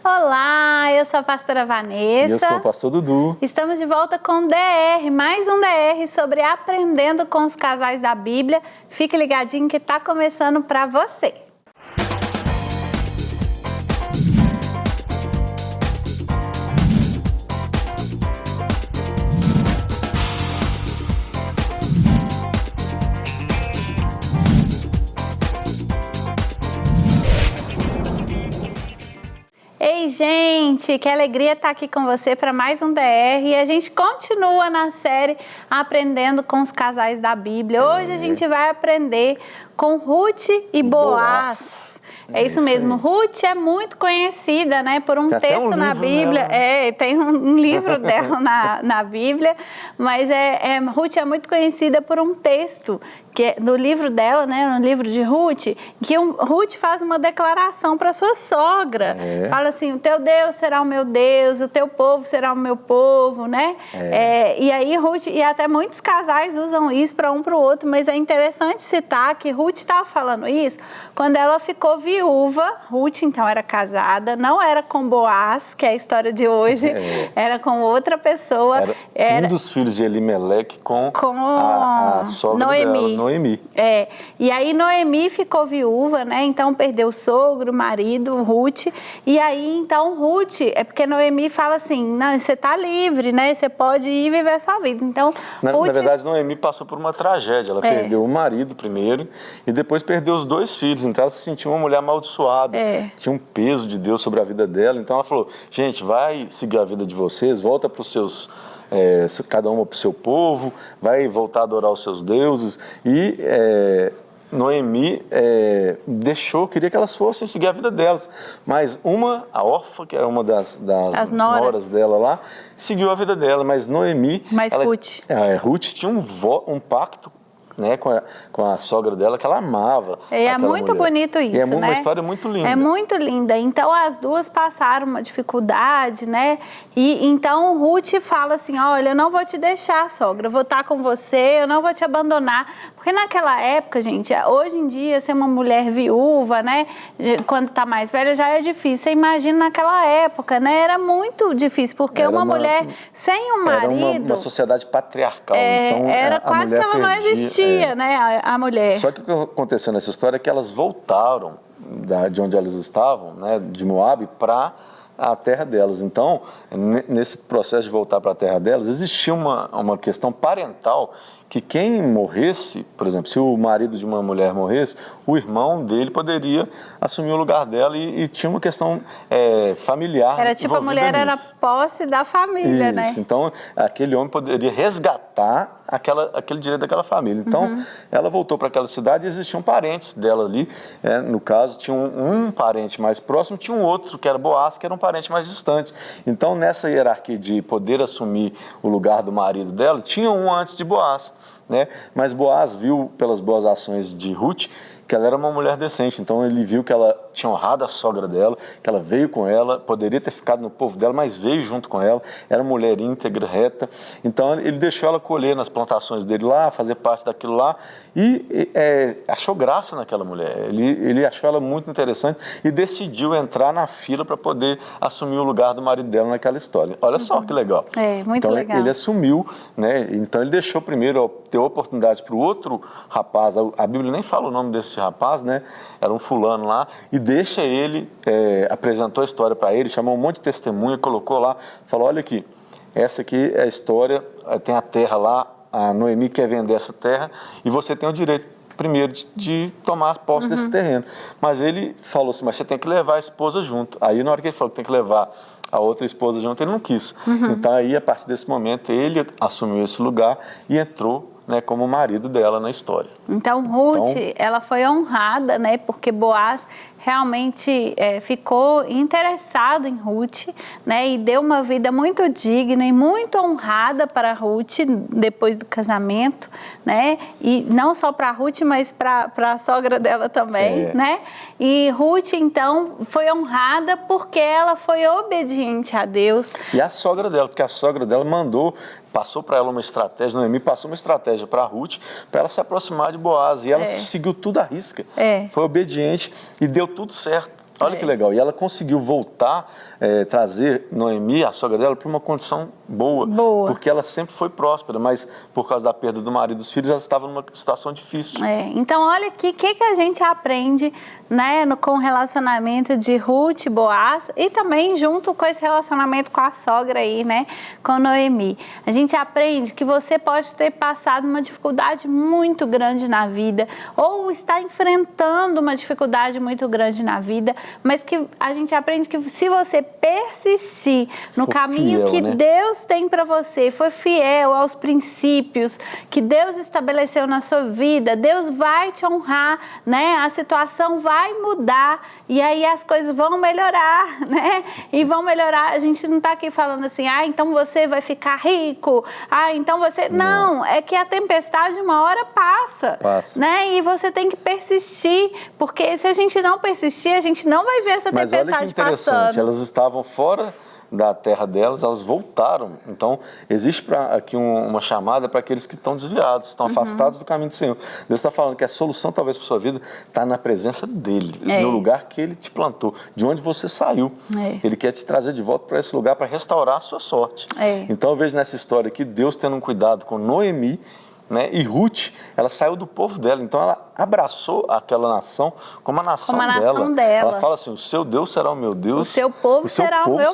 Olá, eu sou a pastora Vanessa. E eu sou o pastor Dudu. Estamos de volta com DR, mais um DR sobre aprendendo com os casais da Bíblia. Fique ligadinho que está começando para você. Ei, gente, que alegria estar aqui com você para mais um DR. E a gente continua na série Aprendendo com os Casais da Bíblia. Hoje a gente vai aprender com Ruth e Boaz. É isso mesmo. Ruth é muito conhecida, né, por um texto na Bíblia. Tem um livro dela na Bíblia, mas Ruth é muito conhecida por um texto no livro dela, né, no livro de Ruth, que Ruth faz uma declaração para sua sogra. Fala assim: o teu Deus será o meu Deus, o teu povo será o meu povo, né? E aí Ruth, e até muitos casais usam isso para um para o outro, mas é interessante citar que Ruth estava falando isso quando ela ficou viúva. Ruth, então, era casada, não era com Boaz, que é a história de hoje, era com outra pessoa. Era um dos filhos de Elimeleque com a sogra Noemi. dela, Noemi. E aí Noemi ficou viúva, né? Então perdeu o sogro, o marido, Ruth. E aí, então, Ruth, é porque Noemi fala assim: não, você tá livre, né? Você pode ir viver a sua vida. Então, na verdade, Noemi passou por uma tragédia. Ela perdeu o marido primeiro e depois perdeu os dois filhos. Então, ela se sentiu uma mulher amaldiçoada. Tinha um peso de Deus sobre a vida dela. Então, ela falou: gente, vai seguir a vida de vocês, volta para os seus... cada uma para o seu povo, vai voltar a adorar os seus deuses. E Noemi queria que elas fossem seguir a vida delas. Mas a órfã, que era uma das noras dela lá, seguiu a vida dela. Mas Noemi... Ruth tinha um pacto, né, com a sogra dela, que ela amava. É muito bonito isso, é né? uma história muito linda. É muito linda. Então, as duas passaram uma dificuldade, né? E então, Ruth fala assim: olha, eu não vou te deixar, sogra, eu vou estar com você, eu não vou te abandonar. Porque naquela época, gente, hoje em dia, ser uma mulher viúva, né, quando está mais velha, já é difícil. Você imagina naquela época, né? Era muito difícil, porque uma mulher sem um marido... Era uma sociedade patriarcal. Então, era quase que ela não existia, né, a mulher. Só que o que aconteceu nessa história é que elas voltaram de onde elas estavam, né, de Moabe, para a terra delas. Então, nesse processo de voltar para a terra delas, existia uma questão parental, que quem morresse, por exemplo, se o marido de uma mulher morresse, o irmão dele poderia assumir o lugar dela e tinha uma questão familiar. Era tipo, a mulher era posse da família, né? Isso, então aquele homem poderia resgatar aquele direito daquela família. Então, ela voltou para aquela cidade e existiam parentes dela ali. No caso, tinha um parente mais próximo, tinha um outro, que era Boaz, que era um parente mais distante. Então, nessa hierarquia de poder assumir o lugar do marido dela, tinha um antes de Boaz, né? Mas Boaz viu, pelas boas ações de Ruth, que ela era uma mulher decente. Então ele viu que ela tinha honrado a sogra dela, que ela veio com ela, poderia ter ficado no povo dela, mas veio junto com ela, era uma mulher íntegra, reta. Então ele deixou ela colher nas plantações dele lá, fazer parte daquilo lá, e achou graça naquela mulher. Ele achou ela muito interessante e decidiu entrar na fila para poder assumir o lugar do marido dela naquela história. Olha só que legal. Muito legal. Ele assumiu, né? Então ele deixou primeiro ter oportunidade para o outro rapaz, a Bíblia nem fala o nome desse rapaz, né? Era um fulano lá, e deixa ele, apresentou a história para ele, chamou um monte de testemunha, colocou lá, falou: olha aqui, essa aqui é a história, tem a terra lá, a Noemi quer vender essa terra e você tem o direito primeiro de tomar posse desse terreno. Mas ele falou assim: mas você tem que levar a esposa junto. Aí na hora que ele falou que tem que levar a outra esposa junto, ele não quis. Então aí, a partir desse momento, ele assumiu esse lugar e entrou, né, como marido dela na história. Então, Ruth, ela foi honrada, né, porque Boaz realmente ficou interessado em Ruth, né, e deu uma vida muito digna e muito honrada para Ruth depois do casamento, né, e não só para Ruth, mas para a sogra dela também, né, e Ruth, então, foi honrada porque ela foi obediente a Deus. E a sogra dela, porque a sogra dela passou para ela uma estratégia, Noemi passou uma estratégia para Ruth, para ela se aproximar de Boaz, e ela seguiu tudo à risca, foi obediente e deu tudo certo. Olha que legal. E ela conseguiu voltar, trazer Noemi, a sogra dela, para uma condição boa. Porque ela sempre foi próspera, mas por causa da perda do marido e dos filhos, ela estava numa situação difícil. Então, olha aqui, o que a gente aprende, né, com o relacionamento de Ruth e Boaz e também junto com esse relacionamento com a sogra aí, né, com Noemi. A gente aprende que você pode ter passado uma dificuldade muito grande na vida ou está enfrentando uma dificuldade muito grande na vida, mas que a gente aprende que se você persistir no caminho que Deus tem para você, for fiel aos princípios que Deus estabeleceu na sua vida, Deus vai te honrar, né? A situação vai mudar e aí as coisas vão melhorar, né? E vão melhorar. A gente não está aqui falando assim, então você vai ficar rico, então você... Não, é que a tempestade uma hora passa. Né? E você tem que persistir, porque se a gente não persistir, a gente não vai ver essa tempestade passando. Mas olha que interessante, elas estavam fora da terra delas, elas voltaram. Então, existe aqui uma chamada para aqueles que estão desviados, estão afastados do caminho do Senhor. Deus está falando que a solução, talvez, para a sua vida, está na presença dEle, no lugar que Ele te plantou, de onde você saiu. Ele quer te trazer de volta para esse lugar para restaurar a sua sorte. Então, eu vejo nessa história aqui, Deus tendo um cuidado com Noemi, né? E Ruth, ela saiu do povo dela, então ela abraçou aquela nação como a nação dela. Ela fala assim, o seu Deus será o meu Deus, o seu povo será o meu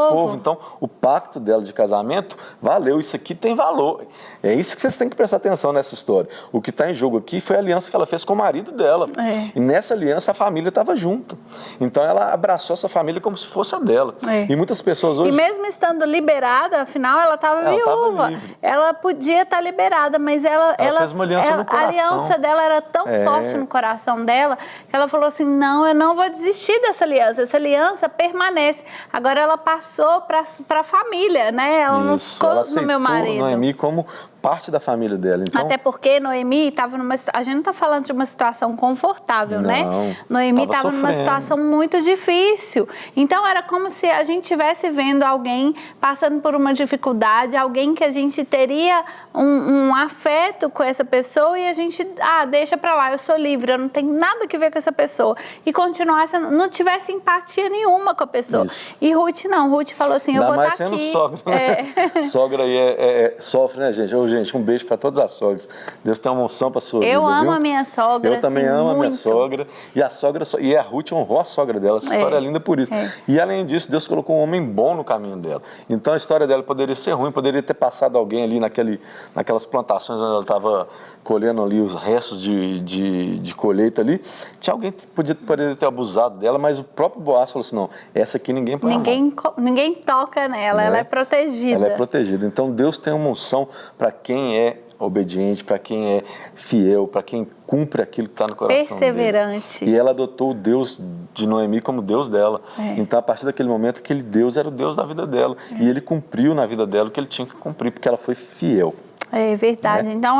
povo. Então, o pacto dela de casamento valeu, isso aqui tem valor. É isso que vocês têm que prestar atenção nessa história. O que está em jogo aqui foi a aliança que ela fez com o marido dela. E nessa aliança a família estava junto. Então, ela abraçou essa família como se fosse a dela. E muitas pessoas hoje... E mesmo estando liberada, afinal, ela estava viúva. Ela podia estar liberada, mas ela fez uma aliança no coração. A aliança dela era tão forte no coração dela que ela falou assim, não, eu não vou desistir dessa aliança permanece. Agora ela passou para a família, né? Ela não ficou no meu marido. Noemi como parte da família dela. Então, até porque Noemi estava a gente não está falando de uma situação confortável, né? Noemi estava numa situação muito difícil. Então era como se a gente estivesse vendo alguém passando por uma dificuldade, alguém que a gente teria um afeto com essa pessoa e a gente, deixa pra lá, eu sou livre, eu não tenho nada que ver com essa pessoa. E continuasse, não tivesse empatia nenhuma com a pessoa. E Ruth não, Ruth falou assim, eu vou estar aqui. Ainda mais sendo sogra. Sogra aí sofre, né, gente? Gente, um beijo para todas as sogras. Deus tem uma unção para a sua vida, Eu amo a minha sogra. Eu também amo a minha sogra. E a Ruth honrou a sogra dela. Essa história é linda por isso. E além disso, Deus colocou um homem bom no caminho dela. Então a história dela poderia ser ruim, poderia ter passado alguém ali naquelas plantações onde ela estava colhendo ali os restos de colheita ali. Tinha alguém que poderia ter abusado dela, mas o próprio Boaz falou assim, não, essa aqui ninguém põe a mão. Ninguém toca nela, ela é protegida. Ela é protegida. Então Deus tem uma unção para quem é obediente, para quem é fiel, para quem cumpre aquilo que está no coração perseverante. dele. E ela adotou o Deus de Noemi como Deus dela. Então, a partir daquele momento, aquele Deus era o Deus da vida dela. E ele cumpriu na vida dela o que ele tinha que cumprir, porque ela foi fiel. É verdade. Então,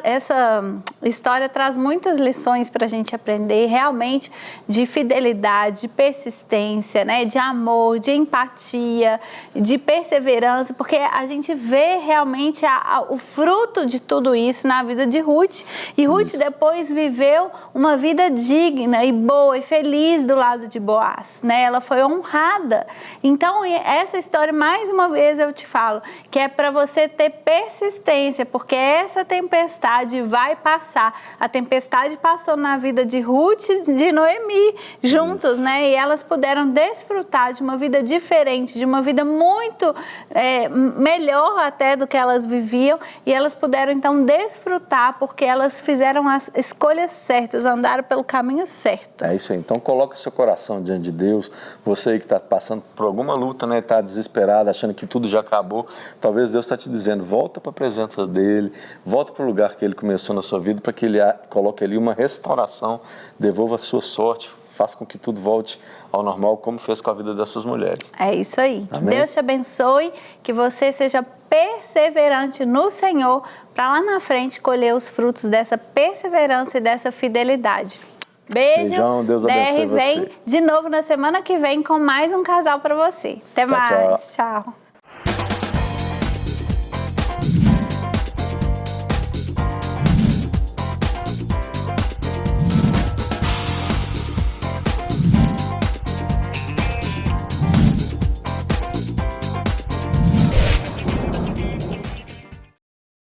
essa história traz muitas lições para a gente aprender realmente de fidelidade, de persistência, né? De amor, de empatia, de perseverança, porque a gente vê realmente o fruto de tudo isso na vida de Ruth. E Ruth depois viveu uma vida digna e boa e feliz do lado de Boaz, né? Ela foi honrada. Então, essa história, mais uma vez eu te falo, que é para você ter persistência, porque essa tempestade vai passar. A tempestade passou na vida de Ruth e de Noemi juntos, né? E elas puderam desfrutar de uma vida diferente, de uma vida muito melhor até do que elas viviam, e elas puderam então desfrutar porque elas fizeram as escolhas certas, andaram pelo caminho certo. É isso aí. Então coloca seu coração diante de Deus. Você aí que está passando por alguma luta, né? Está desesperado, achando que tudo já acabou. Talvez Deus está te dizendo, volta para a presença dele, volta para o lugar que ele começou na sua vida, para que ele coloque ali uma restauração, devolva a sua sorte, faça com que tudo volte ao normal, como fez com a vida dessas mulheres. É isso aí. Amém? Que Deus te abençoe, que você seja perseverante no Senhor, para lá na frente colher os frutos dessa perseverança e dessa fidelidade. Beijo. Beijão, Deus abençoe DR vem você. de novo na semana que vem com mais um casal para você. Até mais. Tchau. Tchau.